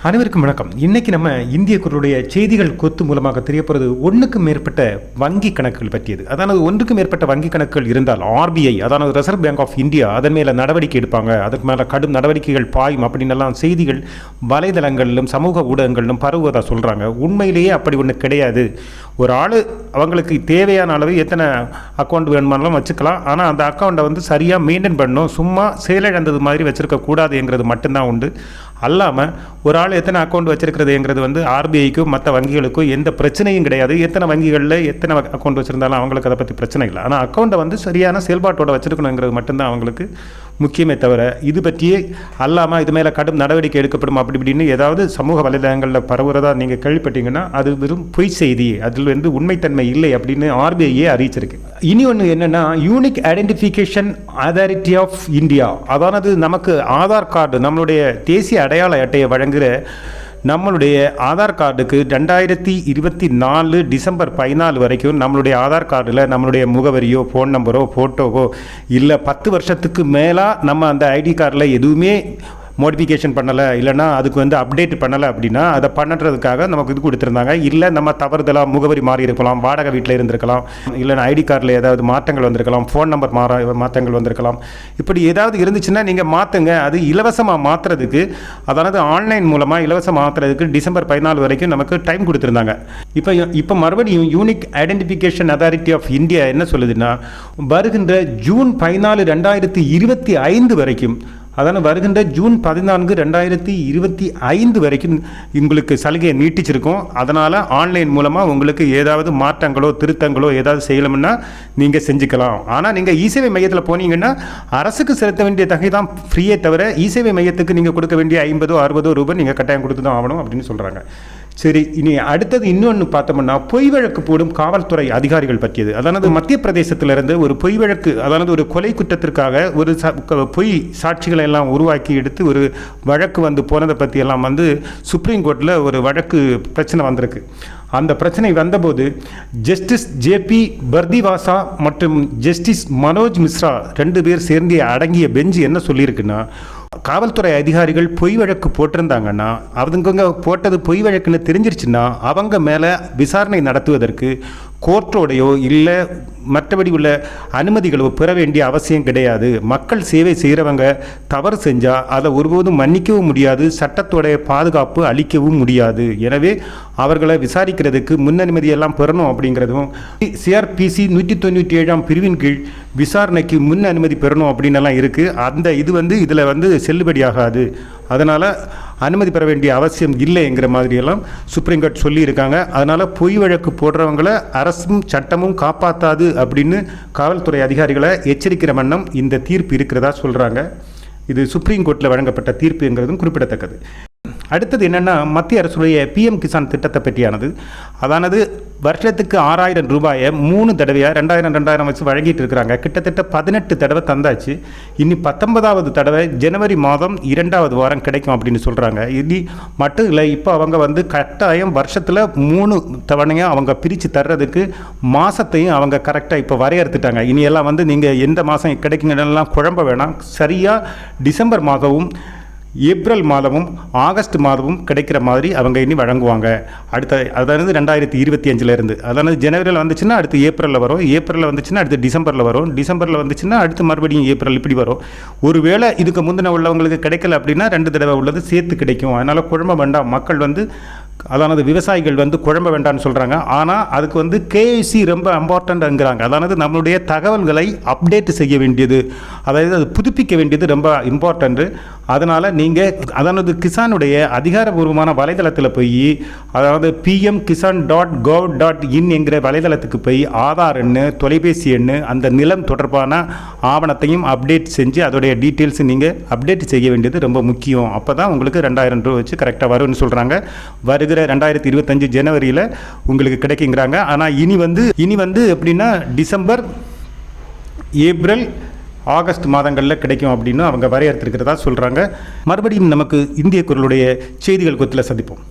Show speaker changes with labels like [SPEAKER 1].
[SPEAKER 1] அனைவருக்கும் வணக்கம். இன்னைக்கு நம்ம இந்திய குரலுடைய செய்திகள் கொத்து மூலமாக தெரியப்படுறது ஒன்றுக்கும் மேற்பட்ட வங்கி கணக்குகள் பற்றியது. அதாவது ஒன்றுக்கும் மேற்பட்ட வங்கி கணக்குகள் இருந்தால் ஆர்பிஐ, அதாவது ரிசர்வ் பேங்க் ஆஃப் இந்தியா, அதன் மேலே நடவடிக்கை எடுப்பாங்க, அதுக்கு மேலே கடும் நடவடிக்கைகள் பாயும் அப்படின்னு செய்திகள் வலைதளங்களிலும் சமூக ஊடகங்களிலும் பரவுவதாக சொல்கிறாங்க. உண்மையிலேயே அப்படி ஒன்று கிடையாது. ஒரு ஆள் அவங்களுக்கு தேவையான அளவு எத்தனை அக்கௌண்ட் வேணுமானாலும் வச்சுக்கலாம். ஆனால் அந்த அக்கௌண்ட்டை சரியாக மெயின்டைன் பண்ணணும். சும்மா செயலிழந்தது மாதிரி வச்சுருக்கக்கூடாதுங்கிறது மட்டும்தான் உண்டு. அல்லாமல் ஒரு ஆள் எத்தனை அக்கௌண்ட் வச்சிருக்கிறதுங்கிறது ஆர்பிஐக்கும் மற்ற வங்கிகளுக்கும் எந்த பிரச்சனையும் கிடையாது. எத்தனை வங்கிகளில் எத்தனை அக்கௌண்ட் வச்சுருந்தாலும் அவங்களுக்கு அதை பற்றி பிரச்சனை இல்லை. ஆனால் அக்கௌண்ட்டை சரியான செயல்பாட்டோட வச்சுருக்கணுங்கிறது மட்டும்தான் அவங்களுக்கு முக்கியமே தவிர, இது பற்றியே அல்லாமல் இது மேலே கடும் நடவடிக்கை எடுக்கப்படும் அப்படி இப்படின்னு ஏதாவது சமூக வலைதளங்களில் பரவுறதா நீங்கள் கேள்விப்பட்டீங்கன்னா அது வெறும் பொய் செய்தி. அதில் உண்மைத்தன்மை இல்லை அப்படின்னு ஆர்பிஐயே அறிவிச்சிருக்கு. இனி ஒன்று என்னென்னா, unique identification authority of India, அதாவது நமக்கு ஆதார் கார்டு, நம்மளுடைய தேசிய அடையாள அட்டையை வழங்குகிற நம்மளுடைய ஆதார் கார்டுக்கு 2024 டிசம்பர் 14 வரைக்கும் நம்மளுடைய ஆதார் கார்டில் நம்மளுடைய முகவரியோ ஃபோன் நம்பரோ ஃபோட்டோவோ இல்லை 10 வருஷத்துக்கு மேலாக நம்ம அந்த ஐடி கார்டில் எதுவுமே மோடிஃபிகேஷன் பண்ணலை, இல்லைனா அதுக்கு அப்டேட் பண்ணலை அப்படின்னா அதை பண்ணுறதுக்காக நமக்கு இது கொடுத்துருந்தாங்க. இல்லை நம்ம தவறுதலாக முகவரி மாறி இருக்கலாம், வாடகை வீட்டில் இருந்திருக்கலாம், இல்லைனா ஐடி கார்டில் ஏதாவது மாற்றங்கள் வந்திருக்கலாம், ஃபோன் நம்பர் மாற்றங்கள் வந்திருக்கலாம். இப்படி ஏதாவது இருந்துச்சுன்னா நீங்கள் மாற்றுங்க. அது இலவசமாக மாற்றுறதுக்கு, அதாவது ஆன்லைன் மூலமாக இலவசம் மாற்றுறதுக்கு டிசம்பர் 14 வரைக்கும் நமக்கு டைம் கொடுத்துருந்தாங்க. இப்போ மறுபடியும் unique identification authority of India என்ன சொல்லுதுன்னா, வருகின்ற ஜூன் 14, 2025 வரைக்கும், அதாவது வருகின்ற ஜூன் 14, 2025 வரைக்கும் உங்களுக்கு சலுகையை நீட்டிச்சிருக்கோம். அதனால் ஆன்லைன் மூலமாக உங்களுக்கு ஏதாவது மாற்றங்களோ திருத்தங்களோ ஏதாவது செய்யணும்னா நீங்கள் செஞ்சுக்கலாம். ஆனால் நீங்கள் இசேவை மையத்தில் போனீங்கன்னா அரசுக்கு செலுத்த வேண்டிய தொகை தான் ஃப்ரீயே தவிர, இசேவை மையத்துக்கு நீங்கள் கொடுக்க வேண்டிய 50-60 ரூபாய் நீங்கள் கட்டாயம் கொடுத்து தான் ஆகணும் அப்படின்னு சொல்கிறாங்க. சரி, இனி அடுத்தது இன்னொன்று பார்த்தோம்னா, பொய் வழக்கு போடும் காவல்துறை அதிகாரிகள் பற்றியது. அதாவது மத்திய பிரதேசத்திலிருந்து ஒரு பொய் வழக்கு, அதாவது ஒரு கொலை குற்றத்திற்காக ஒரு பொய் சாட்சிகளை எல்லாம் உருவாக்கி எடுத்து ஒரு வழக்கு போனதை பற்றி எல்லாம் சுப்ரீம் கோர்ட்டில் ஒரு வழக்கு பிரச்சனை வந்திருக்கு. அந்த பிரச்சனை வந்தபோது ஜஸ்டிஸ் ஜேபி பர்திவாசா மற்றும் ஜஸ்டிஸ் மனோஜ் மிஸ்ரா 2 பேர் சேர்ந்து அடங்கிய பெஞ்சு என்ன சொல்லியிருக்குன்னா, காவல்துறை அதிகாரிகள் பொய் வழக்கு போட்டிருந்தாங்கன்னா, அவங்க போட்டது பொய் வழக்குன்னு தெரிஞ்சிருச்சுன்னா அவங்க மேலே விசாரணை நடத்துவதற்கு கோர்ட்டோடையோ இல்லை மற்றபடி உள்ள அனுமதிகளோ பெற வேண்டிய அவசியம் கிடையாது. மக்கள் சேவை செய்கிறவங்க தவறு செஞ்சால் அதை ஒருபோதும் மன்னிக்கவும் முடியாது, சட்டத்தோடைய பாதுகாப்பு அளிக்கவும் முடியாது. எனவே அவர்களை விசாரிக்கிறதுக்கு முன் அனுமதியெல்லாம் பெறணும் அப்படிங்கிறதும், சிஆர்பிசி 197ஆம் பிரிவின் கீழ் விசாரணைக்கு முன் அனுமதி பெறணும் அப்படின்னு இருக்குது. அந்த இது இதில் செல்லுபடியாகாது. அதனால் அனுமதி பெற வேண்டிய அவசியம் இல்லைங்கிற மாதிரியெல்லாம் சுப்ரீம் கோர்ட் சொல்லியிருக்காங்க. அதனால் பொய் வழக்கு போடுறவங்களை அரசும் சட்டமும் காப்பாற்றாது அப்படின்னு காவல்துறை அதிகாரிகளை எச்சரிக்கிற வண்ணம் இந்த தீர்ப்பு இருக்கிறதா சொல்கிறாங்க. இது சுப்ரீம் கோர்ட்டில் வழங்கப்பட்ட தீர்ப்புங்கிறதும் குறிப்பிடத்தக்கது. அடுத்தது என்னென்னா, மத்திய அரசுடைய பிஎம் கிசான் திட்டத்தை பற்றியானது. அதானது வருஷத்துக்கு 6000 ரூபாயை 3 தடவையாக 2000 வச்சு வழங்கிட்டு இருக்கிறாங்க. கிட்டத்தட்ட 18 தடவை தந்தாச்சு. இனி 19வது தடவை ஜனவரி மாதம் 2வது வாரம் கிடைக்கும் அப்படின்னு சொல்கிறாங்க. இது மட்டும் இல்லை, இப்போ அவங்க கட்டாயம் வருஷத்தில் 3 தவணையாக அவங்க பிரித்து தர்றதுக்கு மாதத்தையும் அவங்க கரெக்டாக இப்போ வரையறுத்துட்டாங்க. இனியெல்லாம் நீங்கள் எந்த மாதம் கிடைக்குங்கலாம் குழம்ப வேணாம். சரியாக டிசம்பர் மாதமும் ஏப்ரல் மாதமும் ஆகஸ்ட் மாதமும் கிடைக்கிற மாதிரி அவங்க இனி வழங்குவாங்க. அதாவது 2025 அதாவது ஜனவரியில் வந்துச்சுன்னா அடுத்து ஏப்ரலில் வரும், ஏப்ரலில் வந்துச்சுன்னா அடுத்து டிசம்பரில் வரும், டிசம்பரில் வந்துச்சுன்னா அடுத்து மறுபடியும் ஏப்ரல், இப்படி வரும். ஒருவேளை இதுக்கு முந்தின உள்ளவங்களுக்கு கிடைக்கல அப்படின்னா 2 தடவை உள்ளது சேர்த்து கிடைக்கும். அதனால் குழம்ப வேண்டாம். மக்கள் அதாவது விவசாயிகள் குழம்ப வேண்டாம்னு சொல்கிறாங்க. ஆனால் அதுக்கு கேஐசி ரொம்ப இம்பார்ட்டண்ட்ங்கிறாங்க. அதாவது நம்மளுடைய தகவல்களை அப்டேட் செய்ய வேண்டியது, அதாவது அது புதுப்பிக்க வேண்டியது ரொம்ப இம்பார்ட்டண்ட்டு. அதனால் நீங்கள் அதாவது கிசானுடைய அதிகாரபூர்வமான வலைதளத்தில் போய், அதாவது pmkisan.gov.in என்கிற வலைதளத்துக்கு போய் ஆதார் எண்ணு, தொலைபேசி எண்ணு, அந்த நிலம் தொடர்பான ஆவணத்தையும் அப்டேட் செஞ்சு அதோடைய டீட்டெயில்ஸ் நீங்கள் அப்டேட் செய்ய வேண்டியது ரொம்ப முக்கியம். அப்போ தான் உங்களுக்கு 2000 ரூபா வச்சு கரெக்டாக வரும்னு சொல்கிறாங்க. வருகிற 2025 ஜனவரியில் உங்களுக்கு கிடைக்குங்கிறாங்க. ஆனால் இனி எப்படின்னா டிசம்பர், ஏப்ரல், ஆகஸ்ட் மாதங்களில் கிடைக்கும் அப்படின்னு அவங்க வரையறுத்திருக்கிறதா சொல்கிறாங்க. மறுபடியும் நமக்கு இந்திய குரலுடைய செய்திகள் கொத்தில் சந்திப்போம்.